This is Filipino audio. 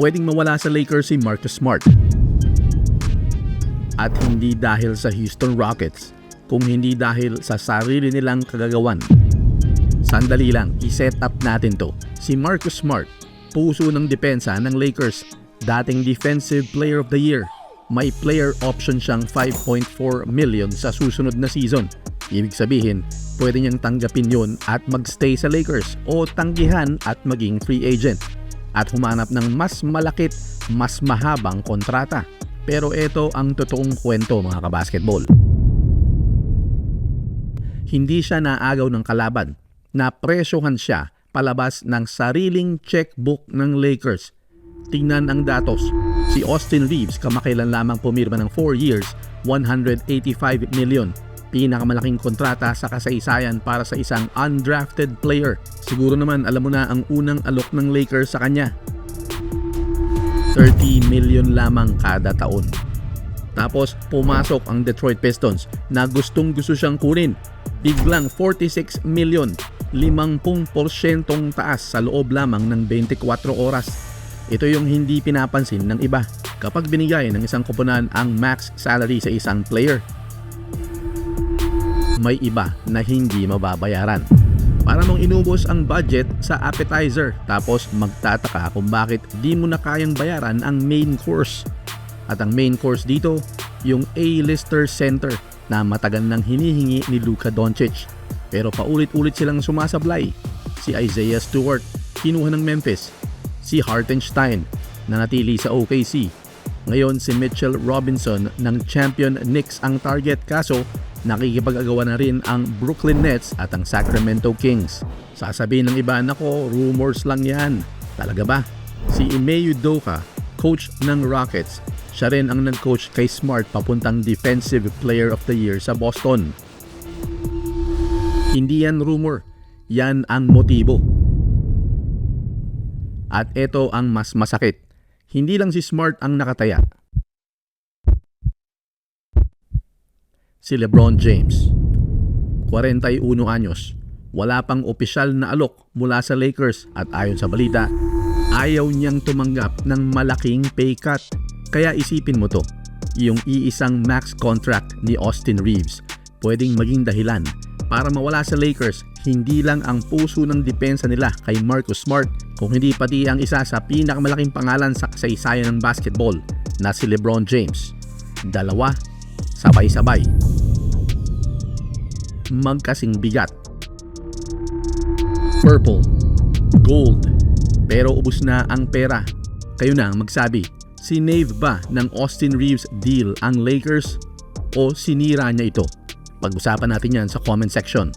Pwedeng mawala sa Lakers si Marcus Smart. At hindi dahil sa Houston Rockets, kung hindi dahil sa sarili nilang kagagawan. Sandali lang, i-set up natin to. Si Marcus Smart, puso ng depensa ng Lakers, dating Defensive Player of the Year. May player option siyang 5.4 million sa susunod na season. Ibig sabihin, pwede niyang tanggapin yun at magstay sa Lakers o tanggihan at maging free agent at humanap ng mas malakit, mas mahabang kontrata. Pero ito ang totoong kwento, mga kabasketball. Hindi siya naagaw ng kalaban. Napresyohan siya palabas ng sariling checkbook ng Lakers. Tingnan ang datos. Si Austin Reeves kamakailan lamang pumirma ng 4 years, 185 million. Pinakamalaking kontrata sa kasaysayan para sa isang undrafted player. Siguro naman alam mo na ang unang alok ng Lakers sa kanya. 30 million lamang kada taon. Tapos pumasok ang Detroit Pistons na gustong-gusto siyang kunin. Biglang 46 million, 50% taas sa loob lamang ng 24 oras. Ito yung hindi pinapansin ng iba kapag binigay ng isang koponan ang max salary sa isang player. May iba na hindi mababayaran. Para mong inubos ang budget sa appetizer tapos magtataka kung bakit di mo na kayang bayaran ang main course. At ang main course dito, yung A-lister center na matagal nang hinihingi ni Luka Doncic. Pero paulit-ulit silang sumasablay. Si Isaiah Stewart, kinuha ng Memphis. Si Hartenstein, na natili sa OKC. Ngayon si Mitchell Robinson ng champion Knicks ang target, kaso nakikipag-agawa na rin ang Brooklyn Nets at ang Sacramento Kings. Sasabihin ng iba, nako, rumors lang yan. Talaga ba? Si Ime Udoka, coach ng Rockets, siya rin ang nag-coach kay Smart papuntang Defensive Player of the Year sa Boston. Hindi yan rumor, yan ang motibo. At ito ang mas masakit. Hindi lang si Smart ang nakataya. Si LeBron James, 41 anyos, wala pang opisyal na alok mula sa Lakers at ayon sa balita, ayaw niyang tumanggap ng malaking pay cut. Kaya isipin mo to, yung iisang max contract ni Austin Reeves pwedeng maging dahilan para mawala sa Lakers hindi lang ang puso ng depensa nila kay Marcus Smart, kung hindi pati ang isa sa pinakamalaking pangalan sa kasaysayan ng basketball na si LeBron James. Dalawa, sabay-sabay. Magkasing bigat. Purple, gold, pero ubos na ang pera. Kayo na ang magsabi. Sinave ba ng Austin Reeves deal ang Lakers o sinira niya ito? Pag-usapan natin yan sa comment section.